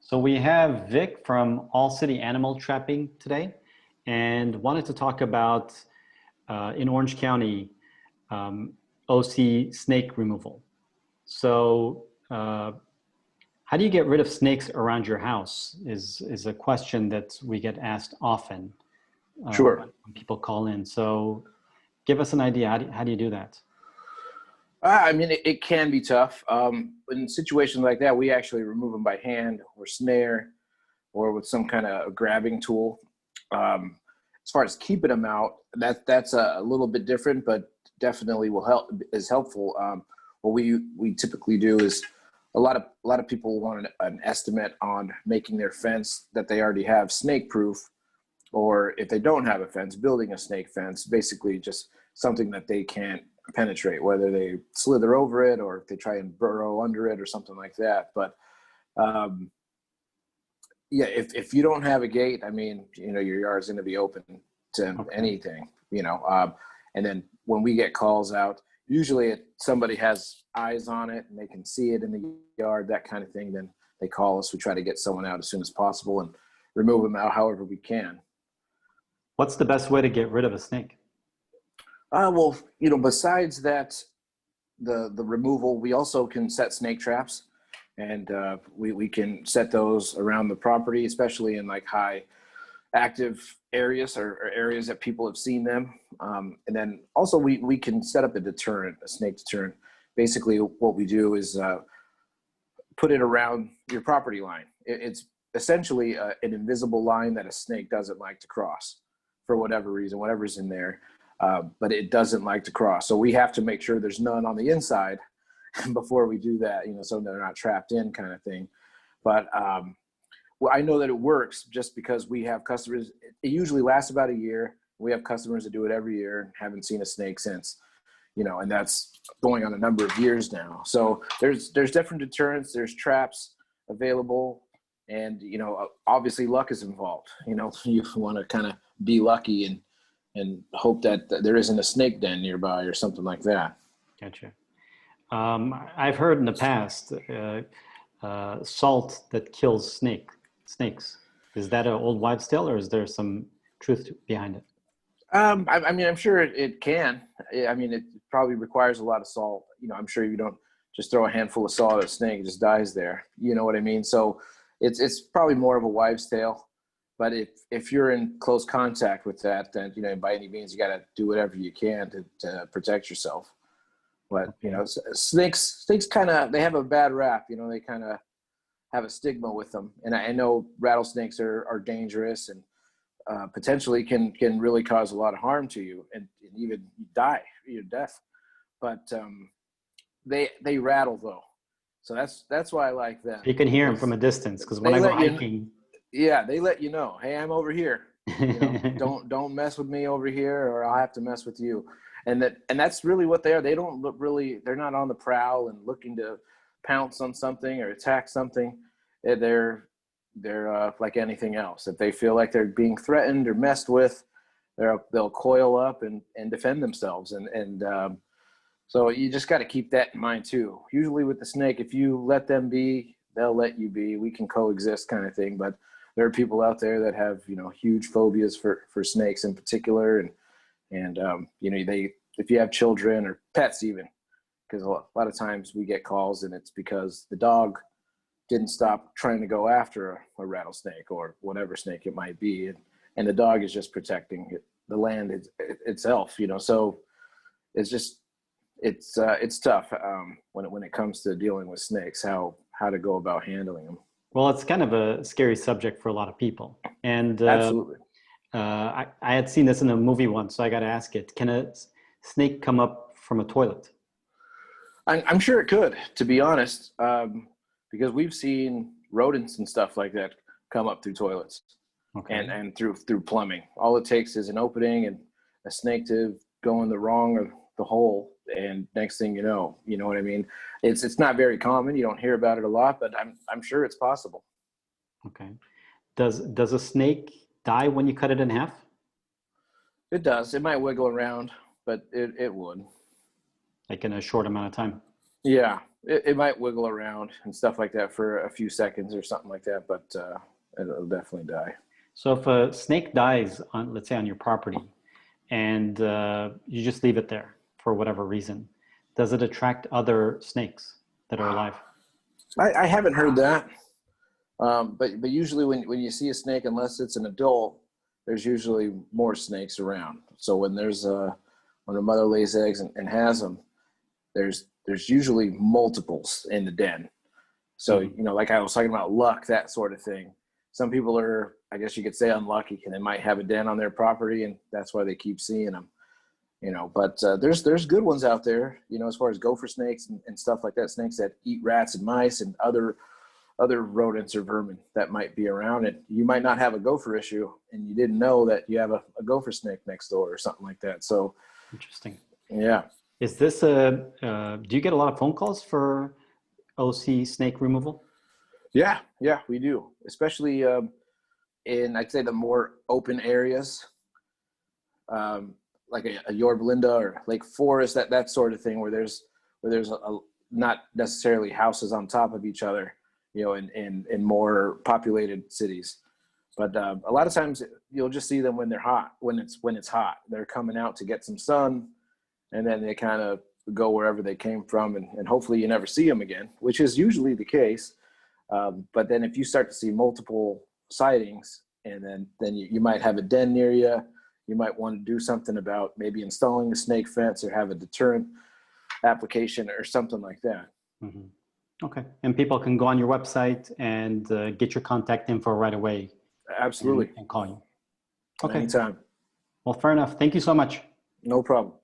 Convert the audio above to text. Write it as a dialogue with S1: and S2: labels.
S1: So we have Vic from All City Animal Trapping today, and wanted to talk about in Orange County OC snake removal. So how do you get rid of snakes around your house is a question that we get asked often
S2: Sure.
S1: when people call in. So give us an idea. How do you do that?
S2: I mean, it can be tough. In situations like that, we actually remove them by hand or snare or with some kind of grabbing tool. As far as keeping them out, that's a little bit different, but definitely is helpful. What we typically do is a lot of people want an estimate on making their fence that they already have snake proof, or if they don't have a fence, building a snake fence, basically just something that they can't penetrate, whether they slither over it or if they try and burrow under it or something like that. But yeah, if you don't have a gate, I mean, your yard's going to be open to anything, and then when we get calls out, usually somebody has eyes on it and they can see it in the yard, that kind of thing. Then they call us. We try to get someone out as soon as possible and remove them out however we can.
S1: What's the best way to get rid of a snake?
S2: Well, besides that, the removal, we also can set snake traps, and we can set those around the property, especially in like high active areas or areas that people have seen them. And then also we can set up a deterrent, a snake deterrent. Basically what we do is put it around your property line. It's essentially an invisible line that a snake doesn't like to cross for whatever reason, whatever's in there. But it doesn't like to cross. So we have to make sure there's none on the inside before we do that, so they're not trapped in, kind of thing. But well, I know that it works just because we have customers. It usually lasts about a year. We have customers that do it every year and haven't seen a snake since, and that's going on a number of years now. So there's different deterrents, there's traps available, and obviously luck is involved. You want to kind of be lucky and hope that there isn't a snake den nearby or something like that.
S1: Gotcha. I've heard in the past salt that kills snakes. Is that an old wives' tale, or is there some truth behind it?
S2: I mean, I'm sure it can. I mean, it probably requires a lot of salt. I'm sure you don't just throw a handful of salt at a snake, it just dies there. You know what I mean? So it's probably more of a wives' tale. But if you're in close contact with that, then, by any means, you got to do whatever you can to protect yourself. But, snakes kind of, they have a bad rap, they kind of have a stigma with them. And I know rattlesnakes are dangerous and potentially can really cause a lot of harm to you and even die, death. But they rattle though. So that's why I like them.
S1: You can hear them from a distance, because when I go hiking.
S2: Yeah, they let you know, hey, I'm over here. Don't mess with me over here, or I'll have to mess with you. And that's really what they are. They don't look they're not on the prowl and looking to pounce on something or attack something. They're like anything else. If they feel like they're being threatened or messed with, they'll coil up and defend themselves. And so you just got to keep that in mind too. Usually with the snake, if you let them be, they'll let you be. We can coexist, kind of thing. But there are people out there that have, huge phobias for snakes in particular. And if you have children or pets even, because a lot of times we get calls and it's because the dog didn't stop trying to go after a rattlesnake or whatever snake it might be. And the dog is just protecting the land itself, So it's just, it's tough when it comes to dealing with snakes, how to go about handling them.
S1: Well, it's kind of a scary subject for a lot of people. And
S2: Absolutely.
S1: I had seen this in a movie once, so I got to ask it. Can a snake come up from a toilet?
S2: I'm sure it could, to be honest, because we've seen rodents and stuff like that come up through toilets and through plumbing. All it takes is an opening and a snake to go in the wrong or the hole, and next thing you know what I mean? It's not very common. You don't hear about it a lot, but I'm sure it's possible.
S1: Okay. Does a snake die when you cut it in half?
S2: It does. It might wiggle around, but it would.
S1: Like in a short amount of time?
S2: Yeah. It might wiggle around and stuff like that for a few seconds or something like that, but it'll definitely die.
S1: So if a snake dies on, let's say, on your property, and you just leave it there for whatever reason, does it attract other snakes that are alive?
S2: I haven't heard that, but usually when you see a snake, unless it's an adult, there's usually more snakes around. So when when a mother lays eggs and has them, there's usually multiples in the den. So, you know, like I was talking about luck, that sort of thing. Some people are, I guess you could say, unlucky, and they might have a den on their property, and that's why they keep seeing them. You know, but there's good ones out there, you know, as far as gopher snakes and stuff like that, snakes that eat rats and mice and other rodents or vermin that might be around it. You might not have a gopher issue, and you didn't know that you have a gopher snake next door or something like that. So,
S1: Interesting.
S2: yeah.
S1: Is this do you get a lot of phone calls for OC snake removal?
S2: Yeah, we do, especially in, I'd say, the more open areas, like a Yorba Linda or Lake Forest, that sort of thing, where there's not necessarily houses on top of each other, you know, in more populated cities. But a lot of times you'll just see them when they're hot, when it's hot. They're coming out to get some sun, and then they kind of go wherever they came from, and hopefully you never see them again, which is usually the case. But then if you start to see multiple sightings, and then you might have a den near you, you might want to do something about maybe installing a snake fence or have a deterrent application or something like that.
S1: Mm-hmm. Okay. And people can go on your website and get your contact info right away.
S2: Absolutely.
S1: And call you. Okay.
S2: Anytime.
S1: Well, fair enough. Thank you so much.
S2: No problem.